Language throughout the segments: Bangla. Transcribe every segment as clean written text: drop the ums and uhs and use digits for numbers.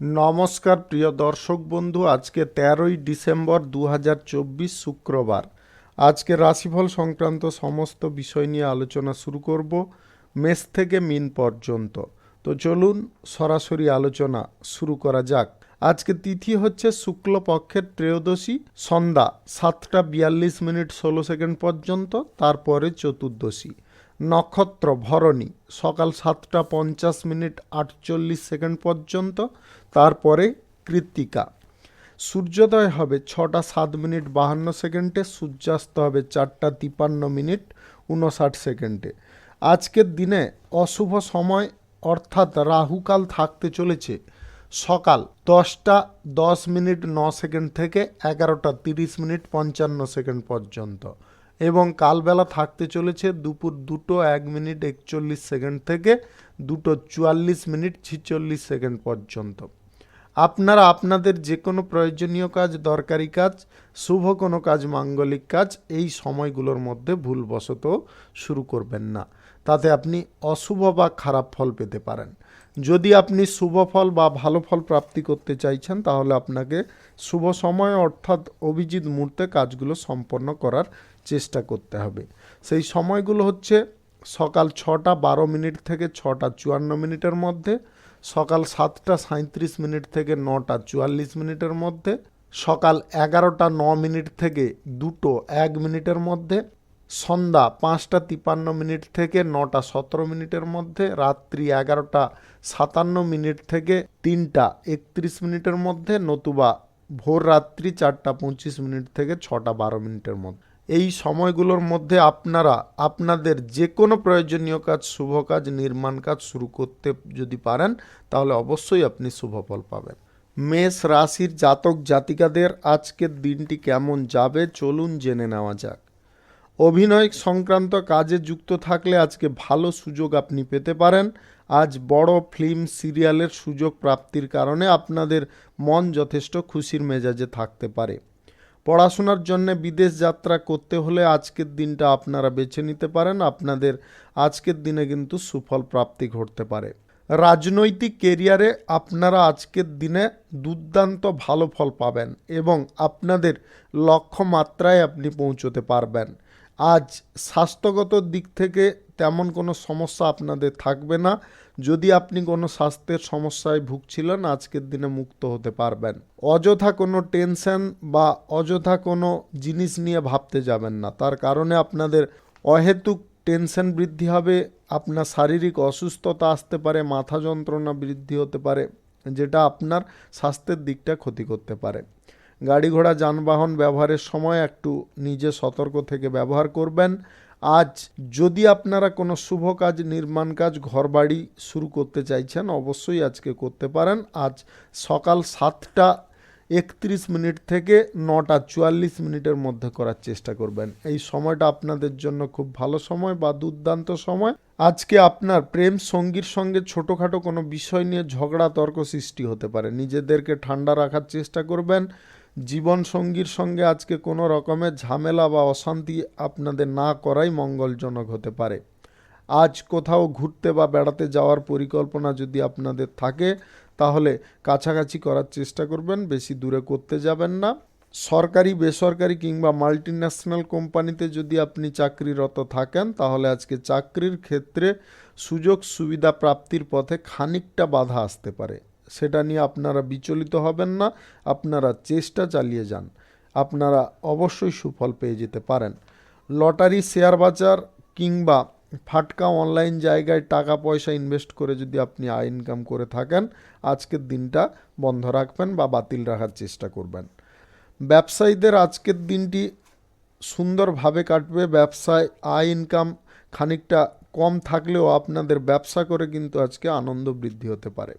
নমস্কার প্রিয় দর্শক বন্ধু, আজকে ১৩ই ডিসেম্বর ২০২৪ শুক্রবার। আজকে রাশিফল সংক্রান্ত সমস্ত বিষয় নিয়ে আলোচনা শুরু করব, মেষ থেকে মিন পর্যন্ত। তো চলুন সরাসরি আলোচনা শুরু করা যাক। আজকে তিথি হচ্ছে শুক্লপক্ষের ত্রয়োদশী, সন্ধ্যা ৭টা ৪২ মিনিট ১৬ সেকেন্ড পর্যন্ত, তারপরে চতুর্দশী। নক্ষত্র ভরণী, সকাল ৭টা ৫০ মিনিট ৪৮ সেকেন্ড পর্যন্ত, তারপরে কৃত্তিকা। সূর্যোদয় হবে ৬টা ৭ মিনিট ৫২ সেকেন্ডে, সূর্যাস্ত হবে ৪টা ৫৩ মিনিট ৫৯ সেকেন্ডে। আজকের দিনে অশুভ সময় অর্থাৎ রাহুকাল থাকতে চলেছে সকাল 10টা ১০ মিনিট ৯ সেকেন্ড থেকে 11টা ৩০ মিনিট ৫৫ সেকেন্ড পর্যন্ত, এবং কালবেলা থাকতে চলেছে দুপুর 2টো ১ মিনিট ৪১ সেকেন্ড থেকে 2টো ৪৪ মিনিট ৪৬ সেকেন্ড পর্যন্ত। আপনারা আপনাদের যে কোনো প্রয়োজনীয় কাজ, দরকারি কাজ, শুভ কোনো কাজ, মাঙ্গলিক কাজ এই সময়গুলোর মধ্যে ভুলবশত শুরু করবেন না, তাতে আপনি অশুভ বা খারাপ ফল পেতে পারেন। যদি আপনি শুভ ফল বা ভালো ফল প্রাপ্তি করতে চাইছেন, তাহলে আপনাকে শুভ সময় অর্থাৎ অভিজিৎ মুহূর্তে কাজগুলো সম্পন্ন করার চেষ্টা করতে হবে। সেই সময়গুলো হচ্ছে সকাল 6টা 12 মিনিট থেকে 6টা 54 মিনিটের মধ্যে, সকাল 7টা 37 মিনিট থেকে 9টা 44 মিনিটের মধ্যে, সকাল 11টা 9 মিনিট থেকে 2টো 1 মিনিটের মধ্যে, সন্ধ্যা 5টা 53 মিনিট থেকে 9টা 17 মিনিটের মধ্যে, রাত্রি 11টা 57 মিনিট থেকে 3টা 31 মিনিটের মধ্যে, নতুবা ভোর রাত্রি 4টা 25 মিনিট থেকে 6টা 12 মিনিটের মধ্যে। এই সময়গুলোর মধ্যে আপনারা আপনাদের যে কোনো প্রয়োজনীয় কাজ, শুভ কাজ, নির্মাণ কাজ শুরু করতে যদি পারেন, তাহলে অবশ্যই আপনি শুভ ফল পাবেন। মেষ রাশির জাতক জাতিকাদের আজকের দিনটি কেমন যাবে চলুন জেনে নেওয়া যাক। অভিনয় সংক্রান্ত কাজে যুক্ত থাকলে আজকে ভালো সুযোগ আপনি পেতে পারেন। আজ বড় ফিল্ম সিরিয়ালের সুযোগ প্রাপ্তির কারণে আপনাদের মন যথেষ্ট খুশির মেজাজে থাকতে পারে। পড়াশোনার জন্য বিদেশ যাত্রা করতে হলে আজকের দিনটা আপনারা বেছে নিতে পারেন। আপনাদের আজকের দিনে কিন্তু সুফল প্রাপ্তি ঘটতে পারে। রাজনৈতিক কেরিয়ারে আপনারা আজকের দিনে দুর্দান্ত ভালো ফল পাবেন এবং আপনাদের লক্ষ্যমাত্রায় আপনি পৌঁছতে পারবেন। আজ স্বাস্থ্যগত দিক থেকে তেমন কোনো সমস্যা আপনাদের থাকবে না। যদি আপনি কোনো স্বাস্থ্যের সমস্যায় ভুগছিলেন, আজকের দিনে মুক্ত হতে পারবেন। অযথা কোনো টেনশন বা অযথা কোনো জিনিস নিয়ে ভাবতে যাবেন না, তার কারণে আপনাদের অহেতুক টেনশন বৃদ্ধি হবে, আপনার শারীরিক অসুস্থতা আসতে পারে, মাথা যন্ত্রণা বৃদ্ধি হতে পারে, যেটা আপনার স্বাস্থ্যের দিকটা ক্ষতি করতে পারে। গাড়ি ঘোড়া যানবাহন ব্যবহারের সময় একটু নিজে সতর্ক থেকে ব্যবহার করবেন। আজ যদি আপনারা কোনো শুভ কাজ, নির্মাণ কাজ, ঘরবাড়ি শুরু করতে চাইছেন, অবশ্যই আজকে করতে পারেন। আজ সকাল 7টা 31 মিনিট থেকে 9টা 44 মিনিটের মধ্যে করার চেষ্টা করবেন। এই সময়টা আপনাদের জন্য খুব ভালো সময় বা দুর্দান্ত সময়। আজকে আপনার প্রেম সঙ্গীর সঙ্গে ছোটোখাটো কোনো বিষয় নিয়ে ঝগড়া তর্ক সৃষ্টি হতে পারে। নিজেদেরকে ঠান্ডা রাখার চেষ্টা করবেন। জীবন সঙ্গীর সঙ্গে আজকে কোনো রকমের ঝামেলা বা অশান্তি আপনাদের না করাই মঙ্গলজনক হতে পারে। আজ কোথাও ঘুরতে বা বেড়াতে যাওয়ার পরিকল্পনা যদি আপনাদের থাকে, তাহলে কাছাকাছি করার চেষ্টা করবেন, বেশি দূরে করতে যাবেন না। সরকারি, বেসরকারি কিংবা মাল্টিন্যাশনাল কোম্পানিতে যদি আপনি চাকরিরত থাকেন, তাহলে আজকে চাকরির ক্ষেত্রে সুযোগ সুবিধা প্রাপ্তির পথে খানিকটা বাধা আসতে পারে। সেটা নিয়ে আপনারা বিচলিত হবেন না, আপনারা চেষ্টা চালিয়ে যান, আপনারা অবশ্যই সুফল পেয়ে যেতে পারেন। লটারি, শেয়ার বাজার কিংবা ফাটকা অনলাইন জায়গায় টাকা পয়সা ইনভেস্ট করে যদি আপনি আয় ইনকাম করে থাকেন, আজকের দিনটা বন্ধ রাখবেন বা বাতিল রাখার চেষ্টা করবেন। ব্যবসায়ীদের আজকের দিনটি সুন্দরভাবে কাটবে। ব্যবসায় আয় ইনকাম খানিকটা কম থাকলেও আপনাদের ব্যবসা করে কিন্তু আজকে আনন্দ বৃদ্ধি হতে পারে।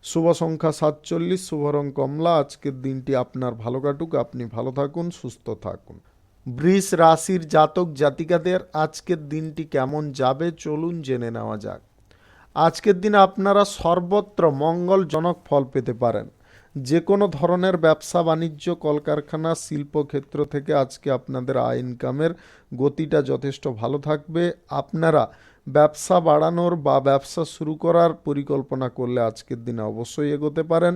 শুভ সংখ্যা 47, শুভ রং কমলা। আজকের দিনটি আপনার ভালো কাটুক, আপনি ভালো থাকুন, সুস্থ থাকুন। বৃষ রাশির জাতক জাতিকাদের আজকের দিনটি কেমন যাবে চলুন জেনে নেওয়া যাক। আজকের দিনে আপনারা সর্বত্র মঙ্গলজনক ফল পেতে পারেন। যে কোনো ধরনের ব্যবসা বাণিজ্য, কলকারখানা, শিল্পক্ষেত্র থেকে আজকে আপনাদের আয় ইনকামের গতিটা যথেষ্ট ভালো থাকবে। আপনারা ব্যবসা বাড়ানোর বা ব্যবসা শুরু করার পরিকল্পনা করলে আজকের দিনে অবশ্যই এগোতে পারেন।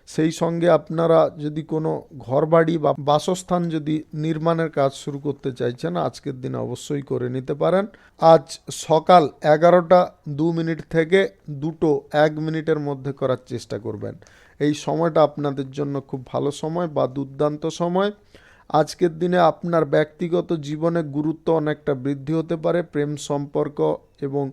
সেই সঙ্গে আপনারা যদি কোনো ঘরবাড়ি বা বাসস্থান যদি নির্মাণের কাজ শুরু করতে চাইছেন, আজকের দিনে অবশ্যই করে নিতে পারেন। আজ সকাল 11টা 2 মিনিট থেকে 2টো 1 মিনিটের মধ্যে করার চেষ্টা করবেন। এই সময়টা আপনাদের জন্য খুব ভালো সময় বা দুর্দান্ত সময়। আজকের দিনে আপনার ব্যক্তিগত জীবনে গুরুত্ব অনেকটা বৃদ্ধি হতে পারে। প্রেম সম্পর্ক এবং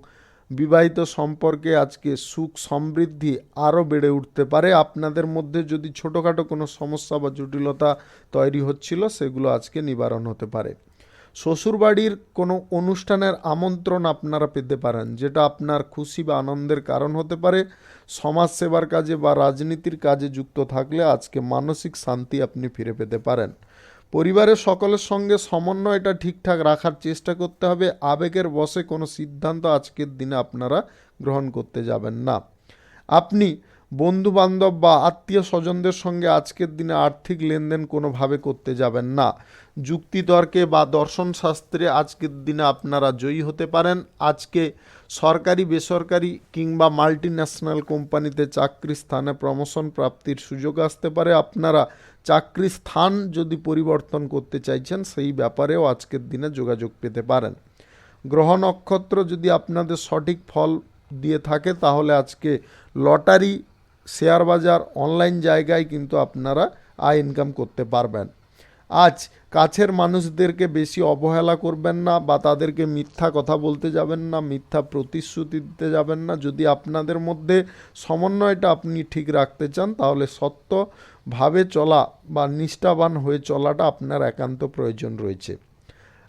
বিবাহিত সম্পর্কে আজকে সুখ সমৃদ্ধি আরও বেড়ে উঠতে পারে। আপনাদের মধ্যে যদি ছোটোখাটো কোনো সমস্যা বা জটিলতা তৈরি হচ্ছিল, সেগুলো আজকে নিবারণ হতে পারে। শ্বশুরবাড়ির কোনো অনুষ্ঠানের আমন্ত্রণ আপনারা পেতে পারেন, যেটা আপনার খুশি বা আনন্দের কারণ হতে পারে। সমাজসেবার কাজে বা রাজনীতির কাজে যুক্ত থাকলে আজকে মানসিক শান্তি আপনি ফিরে পেতে পারেন। পরিবারের সকলের সঙ্গে সমন্বয়টা ঠিকঠাক রাখার চেষ্টা করতে হবে। আবেগের বশে কোনো সিদ্ধান্ত আজকের দিনে আপনারা গ্রহণ করতে যাবেন না। আপনি বন্ধু বান্ধব বা আত্মীয় স্বজনদের সঙ্গে আজকের দিনে আর্থিক লেনদেন কোনোভাবে করতে যাবেন না। যুক্তিতর্কে বা দর্শন শাস্ত্রে আজকের দিনে আপনারা জয়ী হতে পারেন। আজকে সরকারি বেসরকারি কিংবা মাল্টি ন্যাশনাল কোম্পানিতে চাকরি স্থানে প্রমোশন প্রাপ্তির সুযোগ আসতে পারে। আপনারা চাকরি স্থান যদি পরিবর্তন করতে চাইছেন, সেই ব্যাপারেও আজকের দিনে যোগাযোগ পেতে পারেন। গ্রহ নক্ষত্র যদি আপনাদের সঠিক ফল দিয়ে থাকে, তাহলে আজকে লটারি, শেয়ার বাজার, অনলাইন জায়গায় কিন্তু আপনারা আয় ইনকাম করতে পারবেন। আজ কাছের মানুষদেরকে বেশি অবহেলা করবেন না বা তাদেরকে মিথ্যা কথা বলতে যাবেন না, মিথ্যা প্রতিশ্রুতি দিতে যাবেন না। যদি আপনাদের মধ্যে সমন্বয়টা আপনি ঠিক রাখতে চান, তাহলে সত্যভাবে চলা বা নিষ্ঠাবান হয়ে চলাটা আপনার একান্ত প্রয়োজন রয়েছে।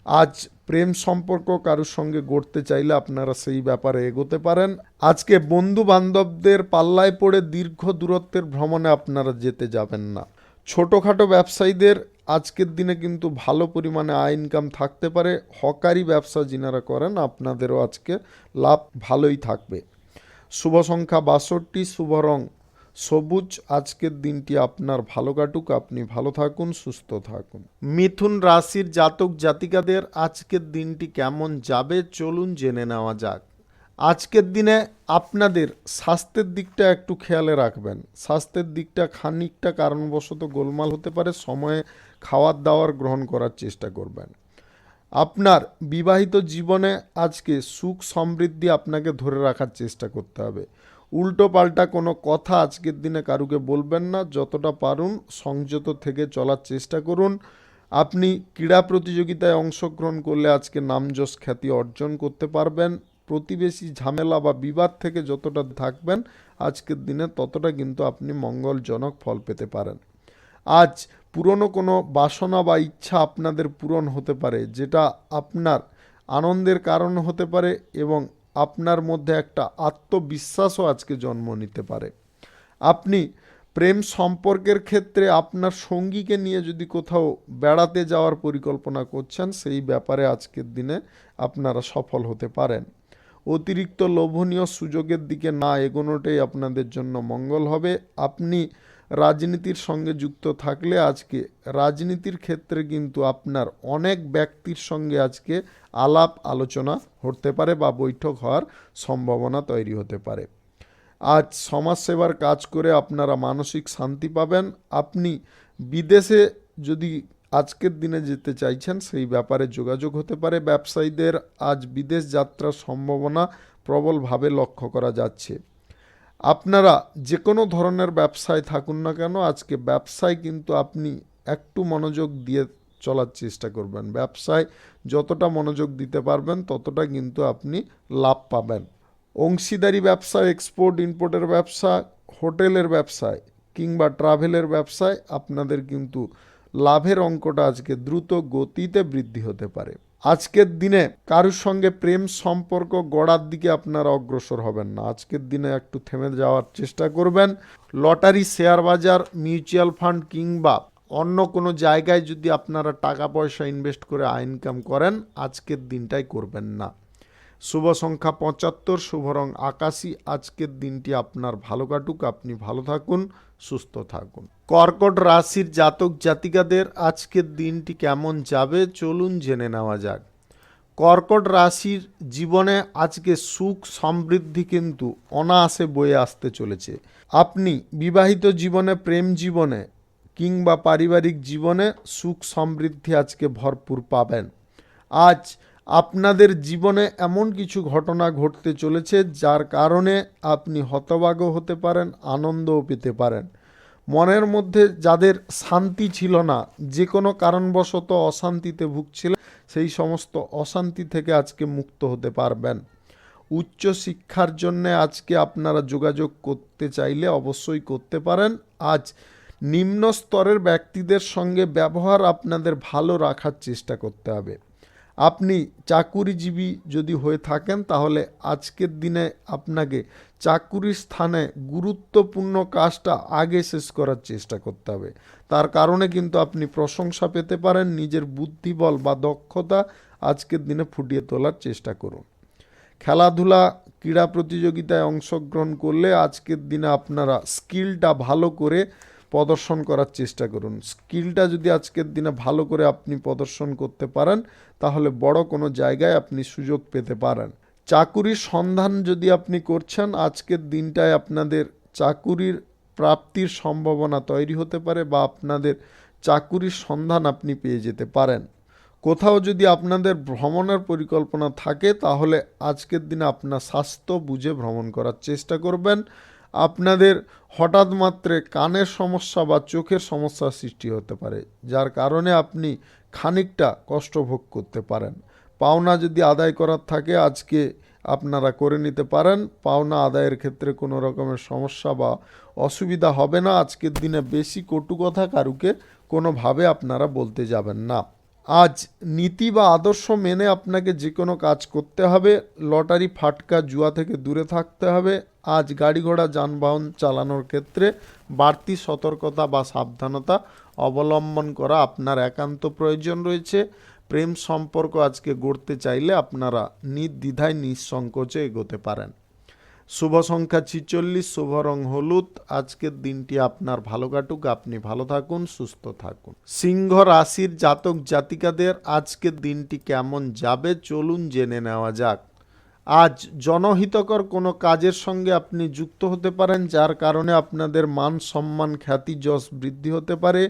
আজ প্রেম সম্পর্ক কারোর সঙ্গে গড়তে চাইলে আপনারা সেই ব্যাপারে এগোতে পারেন। আজকে বন্ধু বান্ধবদের পাল্লায় পড়ে দীর্ঘ দূরত্বের ভ্রমণে আপনারা যেতে যাবেন না। ছোটোখাটো ব্যবসায়ীদের আজকের দিনে কিন্তু ভালো পরিমাণে আয় ইনকাম থাকতে পারে। হকারি ব্যবসা যিনারা করেন, আপনাদেরও আজকে লাভ ভালোই থাকবে। শুভ সংখ্যা 62, শুভ রং সবুজ। আজকের দিনটি আপনার ভালো কাটুক, আপনি ভালো থাকুন, সুস্থ থাকুন। মিথুন রাশির জাতক জাতিকাদের আজকের দিনটি কেমন যাবে, চলুন জেনে নেওয়া যাক। আজকের দিনে আপনাদের স্বাস্থ্যের দিকটা একটু খেয়ালে রাখবেন। স্বাস্থ্যের দিকটা খানিকটা কারণবশত গোলমাল হতে পারে। সময়ে খাওয়ার দাওয়ার গ্রহণ করার চেষ্টা করবেন। আপনার বিবাহিত জীবনে আজকে সুখ সমৃদ্ধি আপনাকে ধরে রাখার চেষ্টা করতে হবে। উল্টো পাল্টা কোনো কথা আজকের দিনে কারুকে বলবেন না। যতটা পারুন সংযত থেকে চলার চেষ্টা করুন। আপনি ক্রীড়া প্রতিযোগিতায় অংশগ্রহণ করলে আজকে নামযশ খ্যাতি অর্জন করতে পারবেন। প্রতিবেশী ঝামেলা বা বিবাদ থেকে যতটা থাকবেন আজকের দিনে, ততটা কিন্তু আপনি মঙ্গলজনক ফল পেতে পারেন। আজ পুরনো কোনো বাসনা বা ইচ্ছা আপনাদের পূরণ হতে পারে, যেটা আপনার আনন্দের কারণ হতে পারে এবং আপনার মধ্যে একটা আত্মবিশ্বাসও আজকে জন্ম নিতে পারে। আপনি প্রেম সম্পর্কের ক্ষেত্রে আপনার সঙ্গীকে নিয়ে যদি কোথাও বেড়াতে যাওয়ার পরিকল্পনা করছেন, সেই ব্যাপারে আজকের দিনে আপনারা সফল হতে পারেন। অতিরিক্ত লোভনীয় সুযোগের দিকে না এগোনোটাই আপনাদের জন্য মঙ্গল হবে। আপনি রাজনীতির সঙ্গে যুক্ত থাকলে আজকে রাজনীতির ক্ষেত্রে কিন্তু আপনার অনেক ব্যক্তির সঙ্গে আজকে আলাপ আলোচনা হতে পারে বা বৈঠক হওয়ার সম্ভাবনা তৈরি হতে পারে। আজ সমাজসেবার কাজ করে আপনারা মানসিক শান্তি পাবেন। আপনি বিদেশে যদি আজকের দিনে যেতে চাইছেন, সেই ব্যাপারে যোগাযোগ হতে পারে। ব্যবসায়ীদের আজ বিদেশ যাত্রার সম্ভাবনা প্রবলভাবে লক্ষ্য করা যাচ্ছে। আপনারা যে কোনো ধরনের ব্যবসায় থাকুন না কেন, আজকে ব্যবসায় কিন্তু আপনি একটু মনোযোগ দিয়ে চলার চেষ্টা করবেন। ব্যবসায় যতটা মনোযোগ দিতে পারবেন, ততটা কিন্তু আপনি লাভ পাবেন। অংশীদারি ব্যবসা, এক্সপোর্ট ইম্পোর্টের ব্যবসা, হোটেলের ব্যবসায় কিংবা ট্রাভেলের ব্যবসায় আপনাদের কিন্তু লাভের অঙ্কটা আজকে দ্রুত গতিতে বৃদ্ধি হতে পারে। আজকের দিনে কারোর সঙ্গে প্রেম সম্পর্ক গড়ার দিকে আপনারা অগ্রসর হবেন না। আজকের দিনে একটু থেমে যাওয়ার চেষ্টা করবেন। লটারি, শেয়ার বাজার, মিউচুয়াল ফান্ড কিংবা অন্য কোনো জায়গায় যদি আপনারা টাকা পয়সা ইনভেস্ট করে আয় ইনকাম করেন, আজকের দিনটাই করবেন না। শুভ সংখ্যা 75, শুভ রং আকাশী। আজকের দিনটি আপনার ভালো কাটুক, আপনি ভালো থাকুন, সুস্থ থাকুন। কর্কট রাশির জাতক জাতিকাদের আজকের দিনটি কেমন যাবে, চলুন জেনে নেওয়া যাক। কর্কট রাশির জীবনে আজকে সুখ সমৃদ্ধি কিন্তু অনায়াসে বয়ে আসতে চলেছে। আপনি বিবাহিত জীবনে, প্রেম জীবনে কিংবা পারিবারিক জীবনে সুখ সমৃদ্ধি আজকে ভরপুর পাবেন। আজ আপনাদের জীবনে এমন কিছু ঘটনা ঘটতে চলেছে যার কারণে আপনি হতভাগ্য হতে পারেন, আনন্দও পেতে পারেন। মনের মধ্যে যাদের শান্তি ছিল না, যে কোনো কারণবশত অশান্তিতে ভুগছিলেন, সেই সমস্ত অশান্তি থেকে আজকে মুক্ত হতে পারবেন। উচ্চ শিক্ষার জন্য আজকে আপনারা যোগাযোগ করতে চাইলে অবশ্যই করতে পারেন। আজ নিম্ন স্তরের ব্যক্তিদের সঙ্গে ব্যবহার আপনাদের ভালো রাখার চেষ্টা করতে হবে। আপনি চাকুরিজীবী যদি হয়ে থাকেন তাহলে আজকের দিনে আপনাকে চাকুরির স্থানে গুরুত্বপূর্ণ কাজটা আগে শেষ করার চেষ্টা করতে হবে। তার কারণে কিন্তু আপনি প্রশংসা পেতে পারেন। নিজের বুদ্ধিবল বা দক্ষতা আজকের দিনে ফুটিয়ে তোলার চেষ্টা করুন। খেলাধুলা, ক্রীড়া প্রতিযোগিতায় অংশগ্রহণ করলে আজকের দিনে আপনারা স্কিলটা ভালো করে প্রদর্শন করার চেষ্টা করুন। স্কিলটা যদি আজকের দিনে ভালো করে আপনি প্রদর্শন করতে পারেন তাহলে বড় কোনো জায়গায় আপনি সুযোগ পেতে পারেন। চাকুরির সন্ধান যদি আপনি করছেন, আজকের দিনটায় আপনাদের চাকুরির প্রাপ্তির সম্ভাবনা তৈরি হতে পারে বা আপনাদের চাকুরির সন্ধান আপনি পেয়ে যেতে পারেন। কোথাও যদি আপনাদের ভ্রমণের পরিকল্পনা থাকে তাহলে আজকের দিনে আপনার স্বাস্থ্য বুঝে ভ্রমণ করার চেষ্টা করবেন। আপনাদের হঠাৎ মাত্রে কানের সমস্যা বা চোখের সমস্যার সৃষ্টি হতে পারে, যার কারণে আপনি খানিকটা কষ্ট ভোগ করতে পারেন। পাওনা যদি আদায় করার থাকে আজকে আপনারা করে নিতে পারেন। পাওনা আদায়ের ক্ষেত্রে কোনো রকমের সমস্যা বা অসুবিধা হবে না। আজকের দিনে বেশি কটু কথা কারুকে কোনোভাবে আপনারা বলতে যাবেন না। আজ নীতি বা আদর্শ মেনে আপনাকে যে কোনো কাজ করতে হবে। লটারি, ফাটকা, জুয়া থেকে দূরে থাকতে হবে। আজ গাড়ি ঘোড়া যানবাহন চালানোর ক্ষেত্রে বাড়তি সতর্কতা বা সাবধানতা অবলম্বন করা আপনার একান্ত প্রয়োজন রয়েছে। প্রেম সম্পর্ক আজকে গড়তে চাইলে আপনারা নির্দ্বিধায় নিঃসংকোচে এগোতে পারেন। শুভ সংখ্যা 46, শুভ রং হলুদ। আজকের দিনটি আপনার ভালো কাটুক, আপনি ভালো থাকুন, সুস্থ থাকুন। সিংহ রাশির জাতক জাতিকাদের আজকের দিনটি কেমন যাবে চলুন জেনে নেওয়া যাক। আজ জনহিতকর কোনো কাজের সঙ্গে আপনি যুক্ত হতে পারেন, যার কারণে আপনাদের মান সম্মান, খ্যাতি, যশ বৃদ্ধি হতে পারে।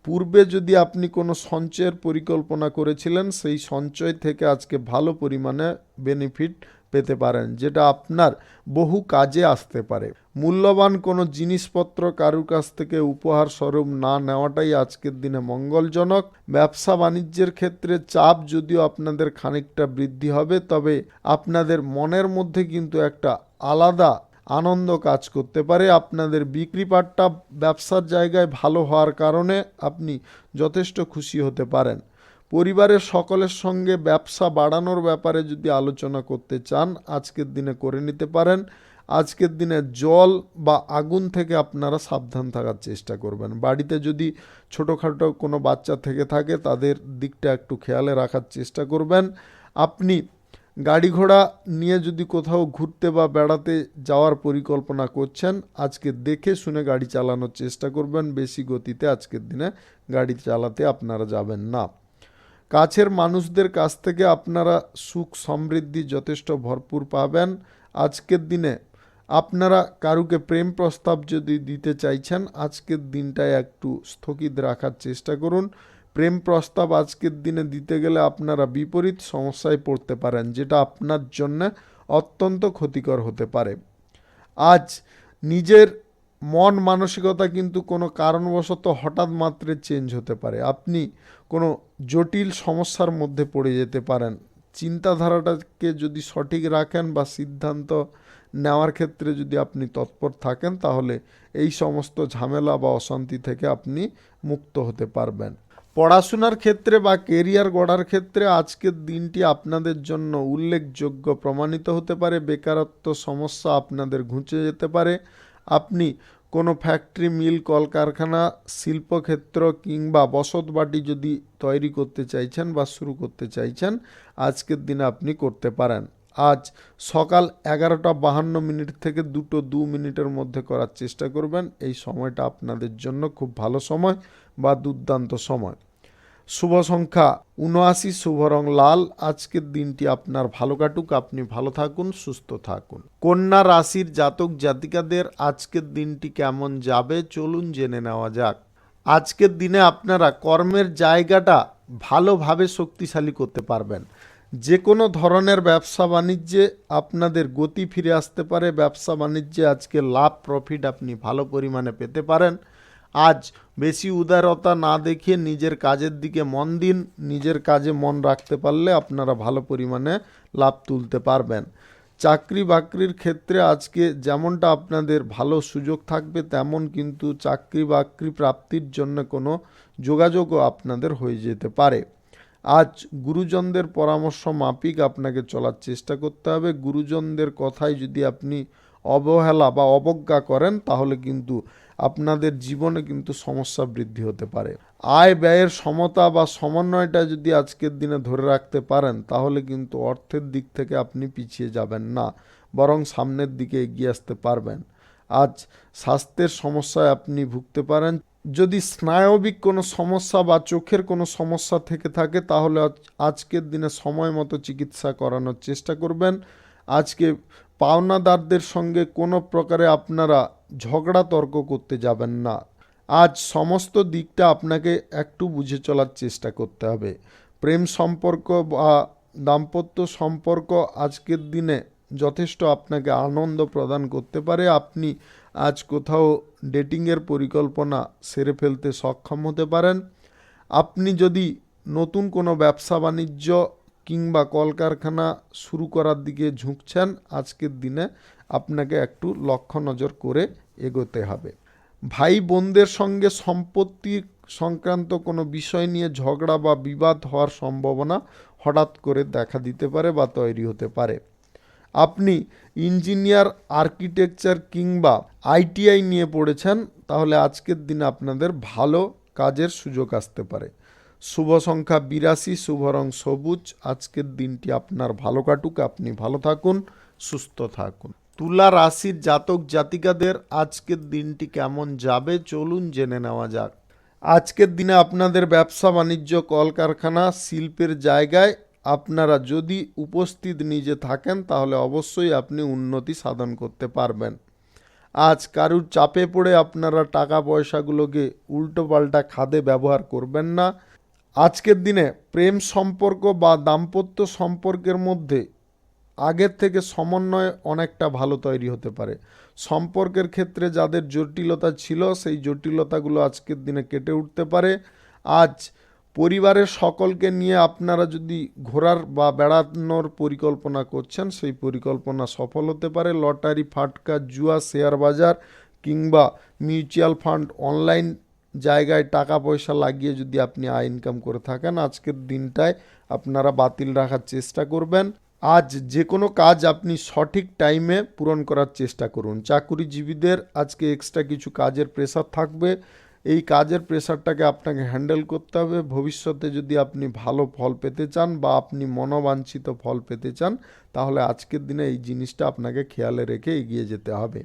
পূর্বে যদি আপনি কোনো সঞ্চয়ের পরিকল্পনা করেছিলেন, সেই সঞ্চয় থেকে আজকে ভালো পরিমাণে বেনিফিট পেতে পারেন, যেটা আপনার বহু কাজে আসতে পারে। মূল্যবান কোনো জিনিসপত্র কারুর কাছ থেকে উপহার স্বরূপ না নেওয়াটাই আজকের দিনে মঙ্গলজনক। ব্যবসা বাণিজ্যের ক্ষেত্রে চাপ যদিও আপনাদের খানিকটা বৃদ্ধি হবে, তবে আপনাদের মনের মধ্যে কিন্তু একটা আলাদা আনন্দ কাজ করতে পারে। আপনাদের বিক্রিপাটটা ব্যবসার জায়গায় ভালো হওয়ার কারণে আপনি যথেষ্ট খুশি হতে পারেন। পরিবারের সকলের সঙ্গে ব্যবসা বাড়ানোর ব্যাপারে যদি আলোচনা করতে চান আজকের দিনে করে নিতে পারেন। আজকের দিনে জল বা আগুন থেকে আপনারা সাবধান থাকার চেষ্টা করবেন। বাড়িতে যদি ছোটোখাটো কোনো বাচ্চা থেকে থাকে তাদের দিকটা একটু খেয়ালে রাখার চেষ্টা করবেন। আপনি গাড়ি ঘোড়া নিয়ে যদি কোথাও ঘুরতে বা বেড়াতে যাওয়ার পরিকল্পনা করছেন, আজকে দেখে শুনে গাড়ি চালানোর চেষ্টা করবেন। বেশি গতিতে আজকের দিনে গাড়ি চালাতে আপনারা যাবেন না। কাছের মানুষদের কাছ থেকে আপনারা সুখ সমৃদ্ধি যথেষ্ট ভরপুর পাবেন। আজকের দিনে আপনারা কারুকে প্রেম প্রস্তাব যদি দিতে চাইছেন, আজকের দিনটায় একটু স্থগিত রাখার চেষ্টা করুন। প্রেম প্রস্তাব আজকের দিনে দিতে গেলে আপনারা বিপরীত সমস্যায় পড়তে পারেন, যেটা আপনার জন্য অত্যন্ত ক্ষতিকর হতে পারে। আজ নিজের মন মানসিকতা কিন্তু কোনো কারণবশত হঠাৎ মাত্রে চেঞ্জ হতে পারে। আপনি কোনো জটিল সমস্যার মধ্যে পড়ে যেতে পারেন। চিন্তাধারাটাকে যদি সঠিক রাখেন বা সিদ্ধান্ত নেওয়ার ক্ষেত্রে যদি আপনি তৎপর থাকেন তাহলে এই সমস্ত ঝামেলা বা অশান্তি থেকে আপনি মুক্ত হতে পারবেন। পড়াশোনার ক্ষেত্রে বা কেরিয়ার গড়ার ক্ষেত্রে আজকের দিনটি আপনাদের জন্য উল্লেখযোগ্য প্রমাণিত হতে পারে। বেকারত্ব সমস্যা আপনাদের ঘুচে যেতে পারে। আপনি কোনো ফ্যাক্টরি, মিল, কলকারখানা, শিল্পক্ষেত্র কিংবা বসতবাড়ি যদি তৈরি করতে চাইছেন বা শুরু করতে চাইছেন, আজকের দিনে আপনি করতে পারেন। আজ সকাল 11:52 থেকে 2:02 মধ্যে করার চেষ্টা করবেন। এই সময়টা আপনাদের জন্য খুব ভালো সময় বা দুর্দান্ত সময়। শুভ সংখ্যা ৭৯, শুভ রং লাল। আজকের দিনটি আপনার ভালো কাটুক, আপনি ভালো থাকুন, সুস্থ থাকুন। কন্যা রাশির জাতক জাতিকাদের আজকের দিনটি কেমন যাবে চলুন জেনে নেওয়া যাক। আজকের দিনে আপনারা কর্মের জায়গাটা ভালোভাবে শক্তিশালী করতে পারবেন। যে কোনো ধরনের ব্যবসা বাণিজ্যে আপনাদের গতি ফিরে আসতে পারে। ব্যবসা বাণিজ্যে আজকে লাভ প্রফিট আপনি ভালো পরিমাণে পেতে পারেন। আজ বেশি উদারতা না দেখিয়ে নিজের কাজের দিকে মন দিন। নিজের কাজে মন রাখতে পারলে আপনারা ভালো পরিমাণে লাভ তুলতে পারবেন। চাকরি বাকরির ক্ষেত্রে আজকে যেমনটা আপনাদের ভালো সুযোগ থাকবে, তেমন কিন্তু চাকরি বাকরি প্রাপ্তির জন্য কোনো যোগাযোগও আপনাদের হয়ে যেতে পারে। আজ গুরুজনদের পরামর্শ মাফিক আপনাকে চলার চেষ্টা করতে হবে। গুরুজনদের কথায় যদি আপনি অবহেলা বা অবজ্ঞা করেন তাহলে কিন্তু আপনাদের জীবনে কিন্তু সমস্যা বৃদ্ধি হতে পারে। আয় ব্যয়ের সমতা বা সমন্বয়টা যদি আজকের দিনে ধরে রাখতে পারেন তাহলে কিন্তু অর্থের দিক থেকে আপনি পিছিয়ে যাবেন না, বরং সামনের দিকে এগিয়ে আসতে পারবেন। আজ স্বাস্থ্যের সমস্যায় আপনি ভুগতে পারেন। যদি স্নায়বিক কোনো সমস্যা বা চোখের কোনো সমস্যা থেকে থাকে তাহলে আজকের দিনে সময় মতো চিকিৎসা করানোর চেষ্টা করবেন। আজকে পাওনাদারদের সঙ্গে কোনো প্রকারে আপনারা ঝগড়া তর্ক করতে যাবেন না। আজ সমস্ত দিকটা আপনাকে একটু বুঝে চলার চেষ্টা করতে হবে। প্রেম সম্পর্ক বা দাম্পত্য সম্পর্ক আজকের দিনে যথেষ্ট আপনাকে আনন্দ প্রদান করতে পারে। আপনি আজ কোথাও ডেটিংয়ের পরিকল্পনা সেরে ফেলতে সক্ষম হতে পারেন। আপনি যদি নতুন কোনো ব্যবসা বাণিজ্য কিংবা কলকারখানা শুরু করার দিকে ঝুঁকছেন, আজকের দিনে আপনাকে একটু লক্ষ্য নজর করে এগোতে হবে। ভাই বোনদের সঙ্গে সম্পত্তি সংক্রান্ত কোনো বিষয় নিয়ে ঝগড়া বা বিবাদ হওয়ার সম্ভাবনা হঠাৎ করে দেখা দিতে পারে বা তৈরি হতে পারে। আপনি ইঞ্জিনিয়ার, আর্কিটেকচার কিংবা আইটিআই নিয়ে পড়েছেন তাহলে আজকের দিনে আপনাদের ভালো কাজের সুযোগ আসতে পারে। শুভ সংখ্যা ৮২, শুভ রং সবুজ। আজকের দিনটি আপনার ভালো কাটুক, আপনি ভালো থাকুন, সুস্থ থাকুন। তুলা রাশির জাতক জাতিকাদের আজকের দিনটি কেমন যাবে চলুন জেনে নেওয়া যাক। আজকের দিনে আপনাদের ব্যবসা বাণিজ্য, কলকারখানা, শিল্পের জায়গায় আপনারা যদি উপস্থিত নিজে থাকেন তাহলে অবশ্যই আপনি উন্নতি সাধন করতে পারবেন। আজ কারুর চাপে পড়ে আপনারা টাকা পয়সাগুলোকে উল্টোপাল্টা খাদে ব্যবহার করবেন না। আজকের দিনে প্রেম সম্পর্ক বা দাম্পত্য সম্পর্কের মধ্যে আগের থেকে সমন্বয় অনেকটা ভালো তৈরি হতে পারে। সম্পর্কের ক্ষেত্রে যাদের জটিলতা ছিল সেই জটিলতাগুলো আজকের দিনে কেটে উঠতে পারে। আজ পরিবারের সকলকে নিয়ে আপনারা যদি ঘোরার বা বেড়ানোর পরিকল্পনা করছেন সেই পরিকল্পনা সফল হতে পারে। লটারি, ফাটকা, জুয়া, শেয়ার বাজার কিংবা মিউচুয়াল ফান্ড, অনলাইন জায়গায় টাকা পয়সা লাগিয়ে যদি আপনি আয় ইনকাম করে থাকেন আজকের দিনটায় আপনারা বাতিল রাখার চেষ্টা করবেন। আজ যে কোনো কাজ আপনি সঠিক টাইমে পূরণ করার চেষ্টা করুন। চাকুরিজীবীদের আজকে এক্সট্রা কিছু কাজের প্রেশার থাকবে। এই কাজের প্রেশারটাকে আপনাকে হ্যান্ডেল করতে হবে। ভবিষ্যতে যদি আপনি ভালো ফল পেতে চান বা আপনি মনোবাঞ্ছিত ফল পেতে চান তাহলে আজকের দিনে এই জিনিসটা আপনাকে খেয়ালে রেখে এগিয়ে যেতে হবে।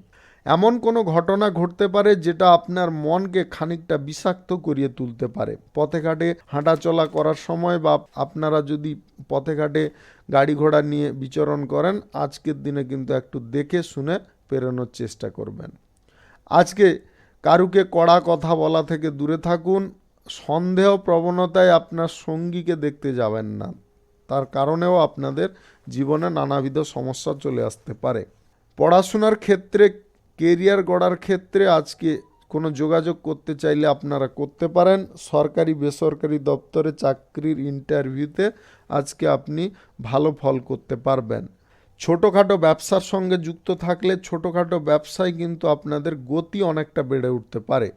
এমন কোনো ঘটনা ঘটতে পারে যেটা আপনার মনকে খানিকটা বিষাক্ত করিয়ে তুলতে পারে। পথে ঘাটে হাঁটাচলা করার সময় বা আপনারা যদি পথে ঘাটে গাড়ি ঘোড়া নিয়ে বিচরণ করেন আজকের দিনে কিন্তু একটু দেখে শুনে পেরোনোর চেষ্টা করবেন। আজকে কারুকে কড়া কথা বলা থেকে দূরে থাকুন। সন্দেহ প্রবণতায় আপনার সঙ্গীকে দেখতে যাবেন না, তার কারণেও আপনাদের জীবনে নানাবিধ সমস্যা চলে আসতে পারে। পড়াশোনার ক্ষেত্রে, কেরিয়ার গড়ার ক্ষেত্রে আজকে কোনো যোগাযোগ করতে চাইলে আপনারা করতে পারেন। সরকারি বেসরকারি দপ্তরে চাকরির ইন্টারভিউতে আজকে আপনি ভালো ফল করতে পারবেন। ছোটোখাটো ব্যবসার সঙ্গে যুক্ত থাকলে ছোটোখাটো ব্যবসায় কিন্তু আপনাদের গতি অনেকটা বেড়ে উঠতে পারে।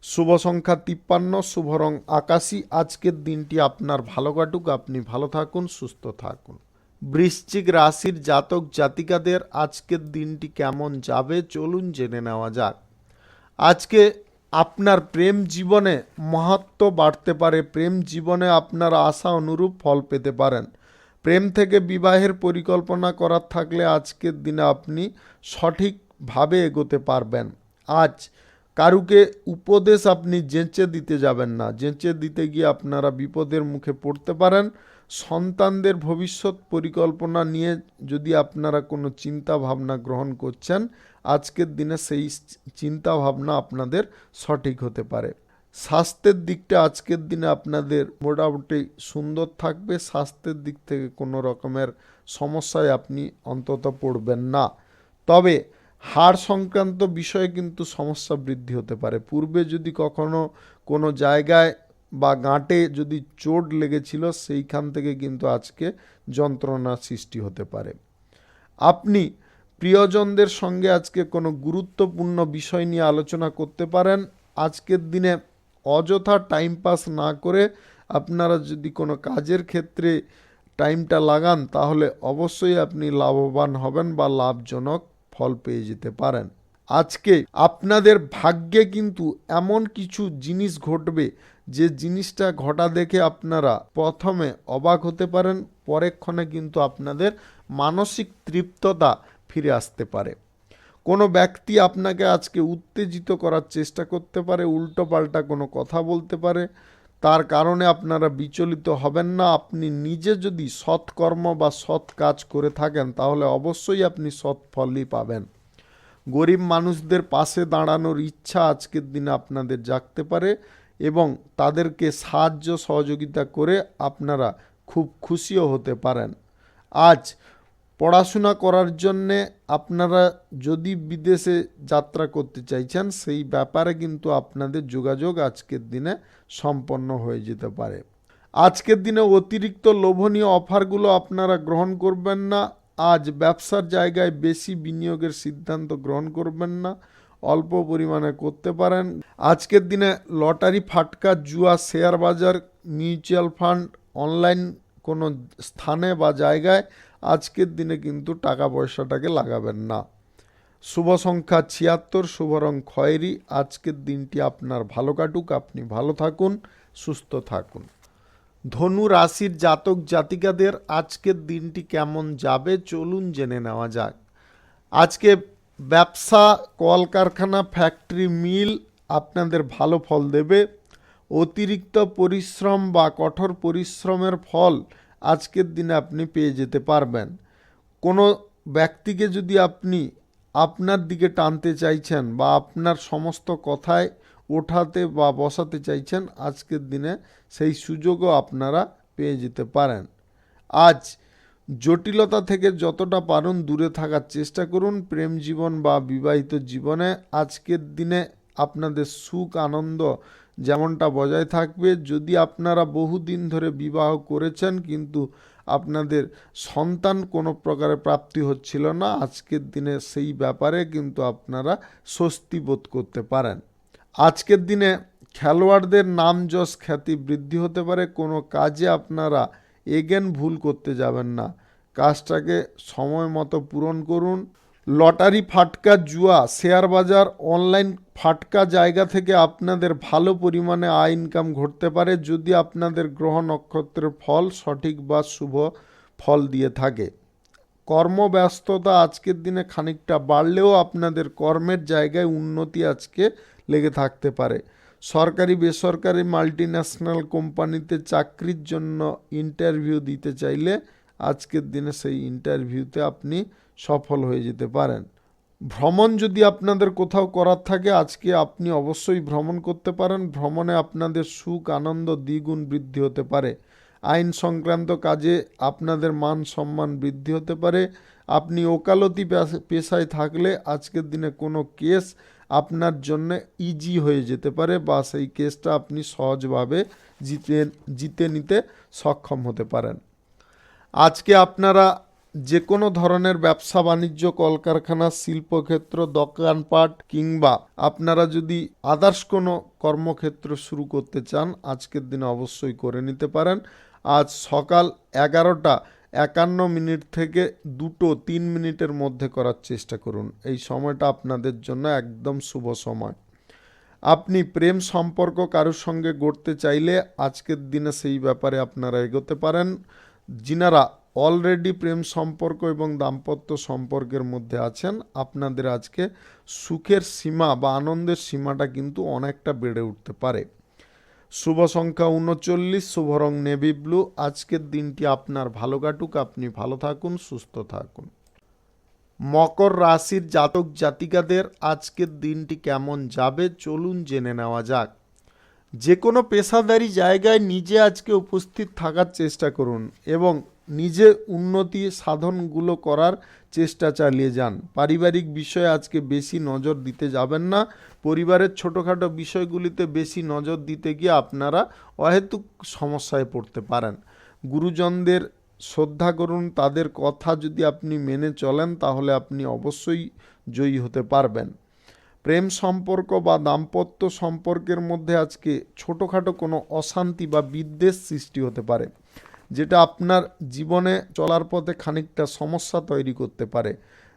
শুভ সংখ্যা ৫৩, শুভ রং আকাশী। আজকের দিনটি আপনার ভালো কাটুক, আপনি ভালো থাকুন, সুস্থ থাকুন। বৃশ্চিক রাশির জাতক জাতিকাদের আজকের দিনটি কেমন যাবে চলুন জেনে নেওয়া যাক। আজকে আপনার প্রেম জীবনে মাহাত্ম্য বাড়তে পারে। প্রেম জীবনে আপনারা আশা অনুরূপ ফল পেতে পারেন। প্রেম থেকে বিবাহের পরিকল্পনা করার থাকলে আজকের দিনে আপনি সঠিকভাবে এগোতে পারবেন। আজ কারুকে উপদেশ আপনি যেচে দিতে যাবেন না, যেচে দিতে গিয়ে আপনারা বিপদের মুখে পড়তে পারেন। সন্তানদের ভবিষ্যৎ পরিকল্পনা নিয়ে যদি আপনারা কোনো চিন্তা ভাবনা গ্রহণ করছেন, আজকের দিনে সেই চিন্তা ভাবনা আপনাদের সঠিক হতে পারে। স্বাস্থ্যের দিকটা আজকের দিনে আপনাদের মোটামুটি সুন্দর থাকবে। স্বাস্থ্যের দিক থেকে কোনো রকমের সমস্যায় আপনি অন্তত পড়বেন না। তবে হাড় সংক্রান্ত বিষয়ে কিন্তু সমস্যা বৃদ্ধি হতে পারে। পূর্বে যদি কখনো কোনো জায়গায় বা গাঁটে যদি চোট লেগেছিল, সেইখান থেকে কিন্তু আজকে যন্ত্রণার সৃষ্টি হতে পারে। আপনি প্রিয়জনদের সঙ্গে আজকে কোনো গুরুত্বপূর্ণ বিষয় নিয়ে আলোচনা করতে পারেন। আজকের দিনে অযথা টাইম পাস না করে আপনারা যদি কোনো কাজের ক্ষেত্রে টাইমটা লাগান, তাহলে অবশ্যই আপনি লাভবান হবেন বা লাভজনক ফল পেয়ে যেতে পারেন। আজকে আপনাদের ভাগ্যে কিন্তু এমন কিছু জিনিস ঘটবে, যে জিনিসটা ঘটা দেখে আপনারা প্রথমে অবাক হতে পারেন, পরেক্ষণে কিন্তু আপনাদের মানসিক তৃপ্ততা ফিরে আসতে পারে। কোনো ব্যক্তি আপনাকে আজকে উত্তেজিত করার চেষ্টা করতে পারে, উল্টোপাল্টা কোনো কথা বলতে পারে, তার কারণে আপনারা বিচলিত হবেন না। আপনি নিজে যদি সৎকর্ম বা সৎ কাজ করে থাকেন, তাহলে অবশ্যই আপনি সৎ ফলই পাবেন। গরিব মানুষদের পাশে দাঁড়ানোর ইচ্ছা আজকের দিনে আপনাদের জাগতে পারে এবং তাদেরকে সাহায্য সহযোগিতা করে আপনারা খুব খুশিও হতে পারেন। আজ পড়াশোনা করার জন্যে আপনারা যদি বিদেশে যাত্রা করতে চাইছেন, সেই ব্যাপারে কিন্তু আপনাদের যোগাযোগ আজকের দিনে সম্পন্ন হয়ে যেতে পারে। আজকের দিনে অতিরিক্ত লোভনীয় অফারগুলো আপনারা গ্রহণ করবেন না। আজ ব্যবসার জায়গায় বেশি বিনিয়োগের সিদ্ধান্ত গ্রহণ করবেন না, অল্প পরিমাণে করতে পারেন। আজকের দিনে লটারি, ফাটকা, জুয়া, শেয়ার বাজার, মিউচুয়াল ফান্ড, অনলাইন কোনো স্থানে বা জায়গায় আজকের দিনে কিন্তু টাকা পয়সাটাকে লাগাবেন না। শুভ সংখ্যা 76, শুভ রং খয়েরি। আজকের দিনটি আপনার ভালো কাটুক, আপনি ভালো থাকুন, সুস্থ থাকুন। ধনু রাশির জাতক জাতিকাদের আজকের দিনটি কেমন যাবে চলুন জেনে নেওয়া যাক। আজকে ব্যবসা, কলকারখানা, ফ্যাক্টরি, মিল আপনাদের ভালো ফল দেবে। অতিরিক্ত পরিশ্রম বা কঠোর পরিশ্রমের ফল আজকের দিনে আপনি পেয়ে যেতে পারবেন। কোনো ব্যক্তিকে যদি আপনি আপনার দিকে টানতে চাইছেন বা আপনার সমস্ত কথায় ওঠাতে বা বসাতে চাইছেন, আজকের দিনে সেই সুযোগও আপনারা পেয়ে যেতে পারেন। আজ জটিলতা থেকে যতটা পারুন দূরে থাকার চেষ্টা করুন। প্রেম জীবন বা বিবাহিত জীবনে আজকের দিনে আপনাদের সুখ আনন্দ যেমনটা বজায় থাকবে। যদি আপনারা বহুদিন ধরে বিবাহ করেছেন কিন্তু আপনাদের সন্তান কোনো প্রকারে প্রাপ্তি হচ্ছিল না, আজকের দিনে সেই ব্যাপারে কিন্তু আপনারা স্বস্তি বোধ করতে পারেন। আজকের দিনে খেলোয়াড়দের নাম যশ খ্যাতি বৃদ্ধি হতে পারে। কোনো কাজে আপনারা এগেন ভুল করতে যাবেন না, কাজটাকে সময় মতো পূরণ করুন। লটারি, ফাটকা, জুয়া, শেয়ার বাজার, অনলাইন ফাটকা জায়গা থেকে আপনাদের ভালো পরিমাণে আয় ইনকাম ঘটতে পারে, যদি আপনাদের গ্রহ নক্ষত্রের ফল সঠিক বা শুভ ফল দিয়ে থাকে। কর্মব্যস্ততা আজকের দিনে খানিকটা বাড়লেও আপনাদের কর্মের জায়গায় উন্নতি আজকে লেগে থাকতে পারে। সরকারি, বেসরকারি, মাল্টিন্যাশনাল কোম্পানিতে চাকরির জন্য ইন্টারভিউ দিতে চাইলে আজকের দিনে সেই ইন্টারভিউতে আপনি সফল হয়ে যেতে পারেন। ভ্রমণ যদি আপনাদের কোথাও করার থাকে, আজকে আপনি অবশ্যই ভ্রমণ করতে পারেন। ভ্রমণে আপনাদের সুখ আনন্দ দ্বিগুণ বৃদ্ধি হতে পারে। আইন সংক্রান্ত কাজে আপনাদের মান সম্মান বৃদ্ধি হতে পারে। আপনি ওকালতি পেশায় থাকলে আজকের দিনে কোনো কেস আপনার জন্য ইজি হয়ে যেতে পারে বা সেই কেসটা আপনি সহজভাবে জিতে নিতে সক্ষম হতে পারেন। আজকে আপনারা যে কোনো ধরনের ব্যবসা বাণিজ্য, কলকারখানা, শিল্পক্ষেত্র, দোকানপাট কিংবা আপনারা যদি আদার্স কোনো কর্মক্ষেত্র শুরু করতে চান, আজকের দিনে অবশ্যই করে নিতে পারেন। আজ সকাল 11:51 থেকে 2:03 মধ্যে করার চেষ্টা করুন। এই সময়টা আপনাদের জন্য একদম শুভ সময়। আপনি প্রেম সম্পর্ক কারোর সঙ্গে গড়তে চাইলে আজকের দিনে সেই ব্যাপারে আপনারা এগোতে পারেন। যিনারা অলরেডি প্রেম সম্পর্ক এবং দাম্পত্য সম্পর্কের মধ্যে আছেন, আপনাদের আজকে সুখের সীমা বা আনন্দের সীমাটা কিন্তু অনেকটা বেড়ে উঠতে পারে। শুভ সংখ্যা 39, শুভ রং নেভি ব্লু। আজকের দিনটি আপনার ভালো কাটুক, আপনি ভালো থাকুন, সুস্থ থাকুন। মকর রাশির জাতক জাতিকাদের আজকের দিনটি কেমন যাবে চলুন জেনে নেওয়া যাক। যে কোনো পেশাদারি জায়গায় নিজে আজকে উপস্থিত থাকার চেষ্টা করুন এবং নিজে উন্নতি সাধনগুলো করার চেষ্টা চালিয়ে যান। পারিবারিক বিষয়ে আজকে বেশি নজর দিতে যাবেন না। পরিবারের ছোটোখাটো বিষয়গুলিতে বেশি নজর দিতে গিয়ে আপনারা অহেতুক সমস্যায় পড়তে পারেন। গুরুজনদের শ্রদ্ধা করুন, তাদের কথা যদি আপনি মেনে চলেন তাহলে আপনি অবশ্যই জয়ী হতে পারবেন। প্রেম সম্পর্ক বা দাম্পত্য সম্পর্কের মধ্যে আজকে ছোটোখাটো কোনো অশান্তি বা বিদ্বেষ সৃষ্টি হতে পারে, যেটা আপনার জীবনে চলার পথে খানিকটা সমস্যা তৈরি করতে পারে।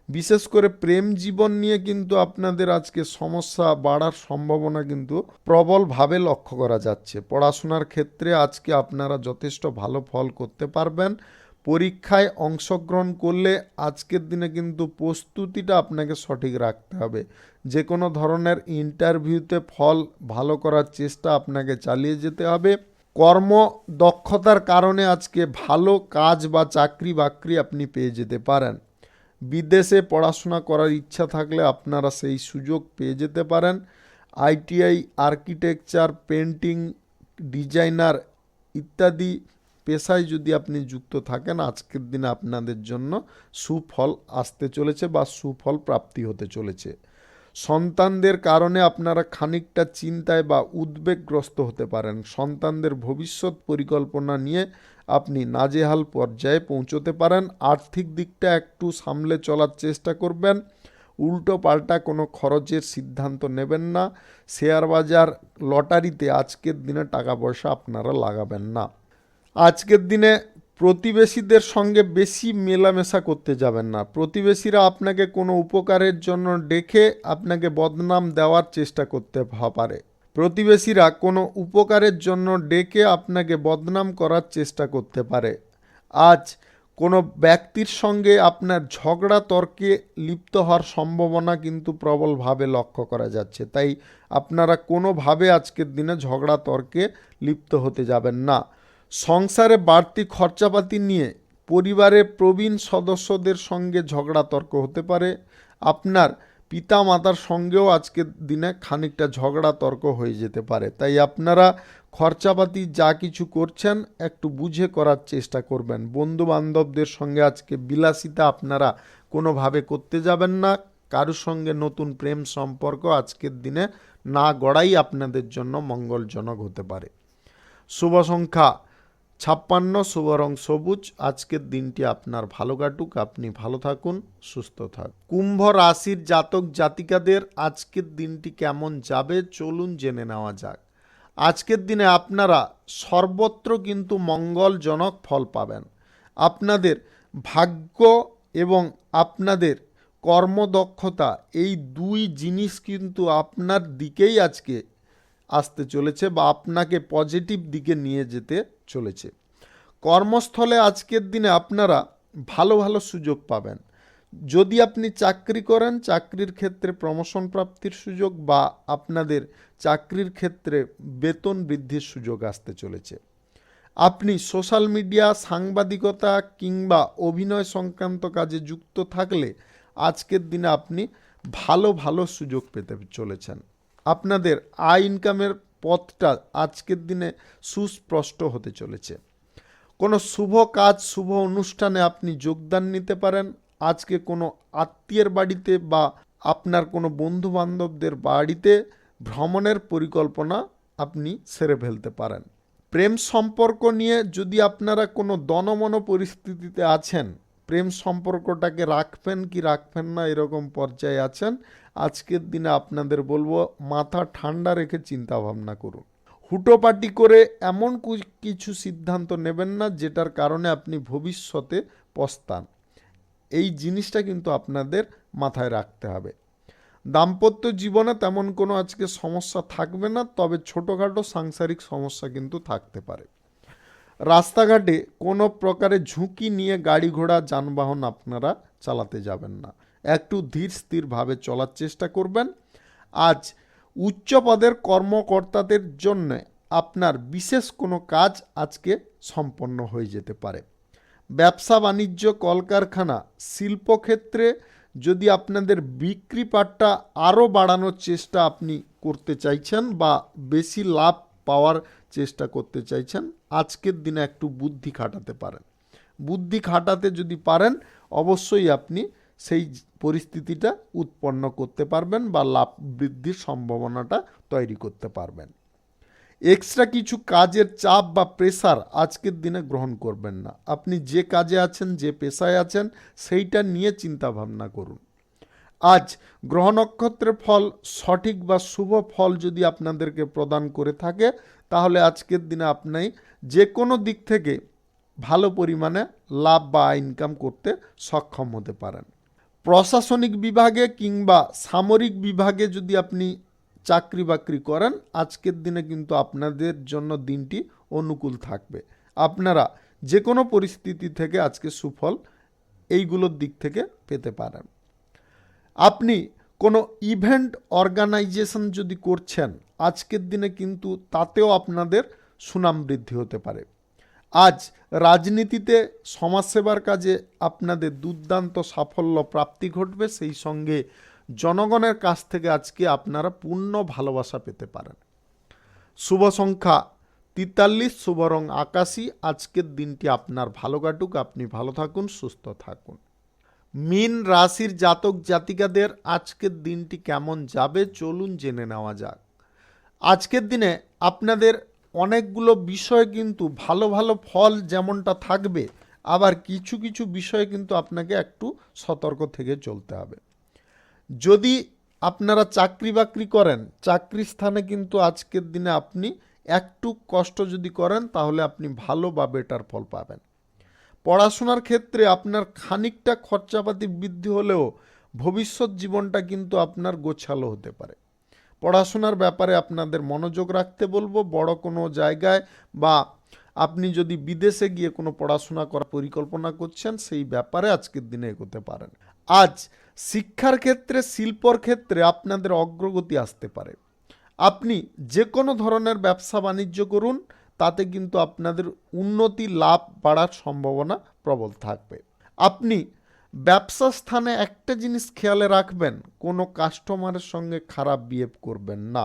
বিশেষ করে প্রেম জীবন নিয়ে কিন্তু আপনাদের আজকে সমস্যা বাড়ার সম্ভাবনা কিন্তু প্রবলভাবে লক্ষ্য করা যাচ্ছে। পড়াশোনার ক্ষেত্রে আজকে আপনারা যথেষ্ট ভালো ফল করতে পারবেন। পরীক্ষায় অংশগ্রহণ করলে আজকের দিনে কিন্তু প্রস্তুতিটা আপনাকে সঠিক রাখতে হবে। যে কোনো ধরনের ইন্টারভিউতে ফল ভালো করার চেষ্টা আপনাকে চালিয়ে যেতে হবে। কর্ম দক্ষতার কারণে আজকে ভালো কাজ বা চাকরি বাকরি আপনি পেয়ে যেতে পারেন। বিদেশে পড়াশোনা করার ইচ্ছা থাকলে আপনারা সেই সুযোগ পেয়ে যেতে পারেন। আইটিআই, আর্কিটেকচার, পেন্টিং, ডিজাইনার ইত্যাদি পেশায় যদি আপনি যুক্ত থাকেন আজকের দিনে আপনাদের জন্য সুফল আসতে চলেছে বা সুফল প্রাপ্তি হতে চলেছে। সন্তানদের কারণে আপনারা খানিকটা চিন্তায় বা উদ্বেগগ্রস্ত হতে পারেন। সন্তানদের ভবিষ্যৎ পরিকল্পনা নিয়ে আপনি নাজেহাল পর্যায়ে পৌঁছতে পারেন। আর্থিক দিকটা একটু সামলে চলার চেষ্টা করবেন। উল্টো পাল্টা কোনো খরচের সিদ্ধান্ত নেবেন না। শেয়ার বাজার, লটারিতে আজকের দিনে টাকা পয়সা আপনারা লাগাবেন না। আজকের দিনে প্রতিবেশীদের সঙ্গে বেশি মেলামেশা করতে যাবেন না। প্রতিবেশীরা আপনাকে কোনো উপকারের জন্য ডেকে আপনাকে বদনাম দেওয়ার চেষ্টা করতে পারে। প্রতিবেশীরা কোনো উপকারের জন্য ডেকে আপনাকে বদনাম করার চেষ্টা করতে পারে। আজ কোনো ব্যক্তির সঙ্গে আপনার ঝগড়া তর্কে লিপ্ত হওয়ার সম্ভাবনা কিন্তু প্রবলভাবে লক্ষ্য করা যাচ্ছে। তাই আপনারা কোনোভাবে আজকের দিনে ঝগড়া তর্কে লিপ্ত হতে যাবেন না। সংসারে বাড়তি খরচাপাতি নিয়ে পরিবারের প্রবীণ সদস্যদের সঙ্গে ঝগড়া তর্ক হতে পারে। আপনার পিতা মাতার সঙ্গেও আজকের দিনে খানিকটা ঝগড়া তর্ক হয়ে যেতে পারে। তাই আপনারা খরচাপাতি যা কিছু করছেন একটু বুঝে করার চেষ্টা করবেন। বন্ধু বান্ধবদের সঙ্গে আজকে বিলাসিতা আপনারা কোনোভাবে করতে যাবেন না। কারোর সঙ্গে নতুন প্রেম সম্পর্ক আজকের দিনে না গড়াই আপনাদের জন্য মঙ্গলজনক হতে পারে। শুভ সংখ্যা 56, শুভ রং সবুজ। আজকের দিনটি আপনার ভালো কাটুক, আপনি ভালো থাকুন, সুস্থ থাকুন। কুম্ভ রাশির জাতক জাতিকাদের আজকের দিনটি কেমন যাবে চলুন জেনে নেওয়া যাক। আজকের দিনে আপনারা সর্বত্র কিন্তু মঙ্গলজনক ফল পাবেন। আপনাদের ভাগ্য এবং আপনাদের কর্মদক্ষতা এই দুই জিনিস কিন্তু আপনার দিকেই আজকে আসতে চলেছে বা আপনাকে পজিটিভ দিকে নিয়ে যেতে চলেছে। কর্মস্থলে আজকের দিনে আপনারা ভালো ভালো সুযোগ পাবেন। যদি আপনি চাকরি করেন চাকরির ক্ষেত্রে প্রমোশন প্রাপ্তির সুযোগ বা আপনাদের চাকরির ক্ষেত্রে বেতন বৃদ্ধির সুযোগ আসতে চলেছে। আপনি সোশ্যাল মিডিয়া, সাংবাদিকতা কিংবা অভিনয় সংক্রান্ত কাজে যুক্ত থাকলে আজকের দিনে আপনি ভালো ভালো সুযোগ পেতে চলেছেন। আপনাদের আয় ইনকামের পথটা আজকের দিনে সুস্পষ্ট হতে চলেছে। কোনো শুভ কাজ, শুভ অনুষ্ঠানে আপনি যোগদান নিতে পারেন। আজকে কোনো আত্মীয়ের বাড়িতে বা আপনার কোনো বন্ধু বান্ধবদের বাড়িতে ভ্রমণের পরিকল্পনা আপনি সেরে ফেলতে পারেন। প্রেম সম্পর্ক নিয়ে যদি আপনারা কোনো দনমন পরিস্থিতিতে আছেন, প্রেম সম্পর্কটাকে রাখবেন কি রাখবেন না এরকম পর্যায়ে আছেন, আজকের দিনে আপনাদের বলবো মাথা ঠান্ডা রেখে চিন্তা ভাবনা করুন। হুটোপাটি করে এমন কিছু সিদ্ধান্ত নেবেন না যেটার কারণে আপনি ভবিষ্যতে পস্তান। এই জিনিসটা কিন্তু আপনাদের মাথায় রাখতে হবে। দাম্পত্য জীবনে তেমন কোনো আজকে সমস্যা থাকবে না, তবে ছোটোখাটো সাংসারিক সমস্যা কিন্তু থাকতে পারে। রাস্তাঘাটে কোনো প্রকারে ঝুঁকি নিয়ে গাড়ি ঘোড়া যানবাহন আপনারা চালাতে যাবেন না, একটু ধীর স্থিরভাবে চলার চেষ্টা করবেন। আজ উচ্চ পদের কর্মকর্তাদের জন্য আপনার বিশেষ কোনো কাজ আজকে সম্পন্ন হয়ে যেতে পারে। ব্যবসা বাণিজ্য, কলকারখানা, শিল্পক্ষেত্রে যদি আপনাদের বিক্রি পাটটা আরও বাড়ানোর চেষ্টা আপনি করতে চাইছেন বা বেশি লাভ পাওয়ার চেষ্টা করতে চাইছেন, আজকের দিনে একটু বুদ্ধি খাটাতে পারেন। বুদ্ধি খাটাতে যদি পারেন, অবশ্যই আপনি সেই পরিস্থিতিটা উৎপন্ন করতে পারবেন বা লাভ বৃদ্ধির সম্ভাবনাটা তৈরি করতে পারবেন। এক্সট্রা কিছু কাজের চাপ বা প্রেসার আজকের দিনে গ্রহণ করবেন না। আপনি যে কাজে আছেন, যে পেশায় আছেন, সেইটা নিয়ে চিন্তা ভাবনা করুন। আজ গ্রহ নক্ষত্রের ফল সঠিক বা শুভ ফল যদি আপনাদেরকে প্রদান করে থাকে, তাহলে আজকের দিনে আপনি যে কোনো দিক থেকে ভালো পরিমাণে লাভ বা ইনকাম করতে সক্ষম হতে পারেন। প্রশাসনিক বিভাগে কিংবা সামরিক বিভাগে যদি আপনি চাকরি বাকরি করেন, আজকের দিনে কিন্তু আপনাদের জন্য দিনটি অনুকূল থাকবে। আপনারা যে কোনো পরিস্থিতি থেকে আজকে সুফল এইগুলোর দিক থেকে পেতে পারেন। আপনি কোনো ইভেন্ট অর্গানাইজেশন যদি করছেন, আজকের দিনে কিন্তু তাতেও আপনাদের সুনাম বৃদ্ধি হতে পারে। আজ রাজনীতিতে সমাজসেবার কাজে আপনাদের দুর্দান্ত সাফল্য প্রাপ্তি ঘটবে, সেই সঙ্গে জনগণের কাছ থেকে আজকে আপনারা পূর্ণ ভালোবাসা পেতে পারেন। শুভ সংখ্যা 43, শুভ রং আকাশী। আজকের দিনটি আপনার ভালো কাটুক, আপনি ভালো থাকুন, সুস্থ থাকুন। মীন রাশির জাতক জাতিকাদের আজকের দিনটি কেমন যাবে চলুন জেনে নেওয়া যাক। আজকের দিনে আপনাদের অনেকগুলো বিষয় কিন্তু ভালো ভালো ফল যেমনটা থাকবে, আবার কিছু কিছু বিষয়ে কিন্তু আপনাকে একটু সতর্ক থেকে চলতে হবে। যদি আপনারা চাকরি বাকরি করেন, চাকরি স্থানে কিন্তু আজকের দিনে আপনি একটু কষ্ট যদি করেন, তাহলে আপনি ভালো বা বেটার ফল পাবেন। পড়াশোনার ক্ষেত্রে আপনার খানিকটা খরচাপাতি বৃদ্ধি হলেও ভবিষ্যৎ জীবনটা কিন্তু আপনার গোছালো হতে পারে। পড়াশোনার ব্যাপারে আপনাদের মনোযোগ রাখতে বলবো। বড় কোনো জায়গায় বা আপনি যদি বিদেশে গিয়ে কোনো পড়াশোনা করার পরিকল্পনা করছেন, সেই ব্যাপারে আজকের দিনে এগোতে পারেন। আজ শিক্ষার ক্ষেত্রে, শিল্পর ক্ষেত্রে আপনাদের অগ্রগতি আসতে পারে। আপনি যে কোনো ধরনের ব্যবসা বাণিজ্য করুন, তাতে কিন্তু আপনাদের উন্নতি, লাভ বাড়ার সম্ভাবনা প্রবল থাকবে। আপনি ব্যবসা স্থানে একটা জিনিস খেয়ালে রাখবেন, কোনো কাস্টমারের সঙ্গে খারাপ বিহেভ করবেন না।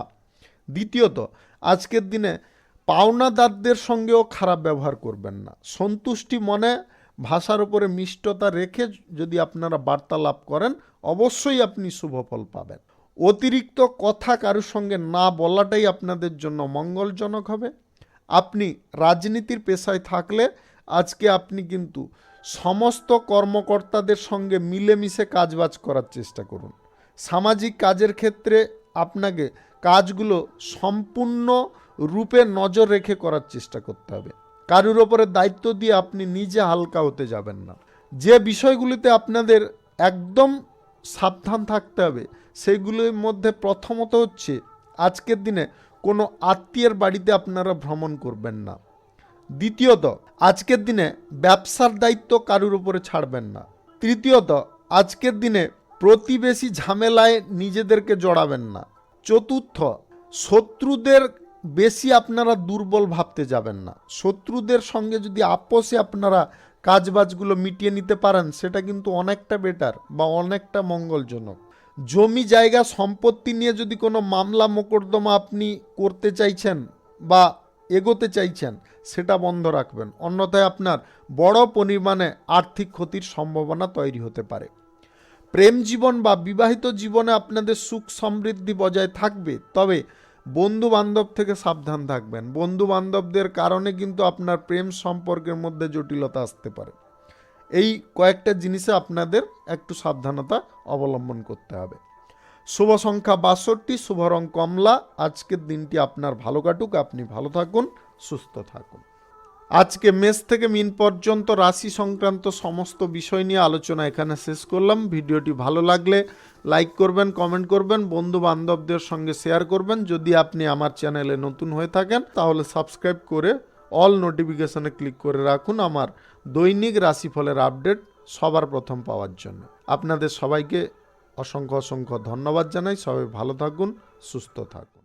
দ্বিতীয়ত, আজকের দিনে পাওনাদারদের সঙ্গেও খারাপ ব্যবহার করবেন না। সন্তুষ্টি মনে, ভাষার উপরে মিষ্টতা রেখে যদি আপনারা বার্তালাপ করেন, অবশ্যই আপনি শুভ ফল পাবেন। অতিরিক্ত কথা কারোর সঙ্গে না বলাটাই আপনাদের জন্য মঙ্গলজনক হবে। আপনি রাজনীতির পেশায় থাকলে আজকে আপনি কিন্তু সমস্ত কর্মকর্তাদের সঙ্গে মিলেমিশে কাজবাজ করার চেষ্টা করুন। সামাজিক কাজের ক্ষেত্রে আপনাকে কাজগুলো সম্পূর্ণ রূপে নজর রেখে করার চেষ্টা করতে হবে। কারোর ওপরে দায়িত্ব দিয়ে আপনি নিজে হালকা হতে যাবেন না। যে বিষয়গুলিতে আপনাদের একদম সাবধান থাকতে হবে, সেগুলোর মধ্যে প্রথমত হচ্ছে আজকের দিনে কোনো আত্মীয়ের বাড়িতে আপনারা ভ্রমণ করবেন না। দ্বিতীয়ত, আজকের দিনে ব্যবসার দায়িত্ব কারোর উপরে ছাড়বেন না। তৃতীয়ত, আজকের দিনে প্রতিবেশী ঝামেলায় নিজেদেরকে জড়াবেন না। চতুর্থ, শত্রুদের বেশি আপনারা দুর্বল ভাবতে যাবেন না। শত্রুদের সঙ্গে যদি আপোষে আপনারা কাজবাজগুলো মিটিয়ে নিতে পারেন, সেটা কিন্তু অনেকটা বেটার বা অনেকটা মঙ্গলজনক। জমি জায়গা সম্পত্তি নিয়ে যদি কোনো মামলা মোকদ্দমা আপনি করতে চাইছেন বা এগোতে চাইছেন, সেটা বন্ধ রাখবেন, অন্যথায় আপনার বড় পরিমাণে আর্থিক ক্ষতির সম্ভাবনা তৈরি হতে পারে। প্রেম জীবন বা বিবাহিত জীবনে আপনাদের সুখ সমৃদ্ধি বজায় থাকবে, তবে বন্ধু বান্ধব থেকে সাবধান থাকবেন। বন্ধু বান্ধবদের কারণে কিন্তু আপনার প্রেম সম্পর্কের মধ্যে জটিলতা আসতে পারে। এই কয়েকটা জিনিসে আপনাদের একটু সাবধানতা অবলম্বন করতে হবে। শুভ সংখ্যা 62, শুভ রং কমলা। আজকের দিনটি আপনার ভালো কাটুক, আপনি ভালো থাকুন, সুস্থ থাকুন। আজকে মেষ থেকে মীন পর্যন্ত রাশি সংক্রান্ত সমস্ত বিষয় নিয়ে আলোচনা এখানে শেষ করলাম। ভিডিওটি ভালো লাগলে লাইক করবেন, কমেন্ট করবেন, বন্ধু বান্ধবদের সঙ্গে শেয়ার করবেন। যদি আপনি আমার চ্যানেলে নতুন হয়ে থাকেন, তাহলে সাবস্ক্রাইব করে অল নোটিফিকেশনে ক্লিক করে রাখুন আমার দৈনিক রাশিফলের আপডেট সবার প্রথম পাওয়ার জন্য। আপনাদের সবাইকে অসংখ্য অসংখ্য ধন্যবাদ জানাই। সবাই ভালো থাকুন, সুস্থ থাকুন।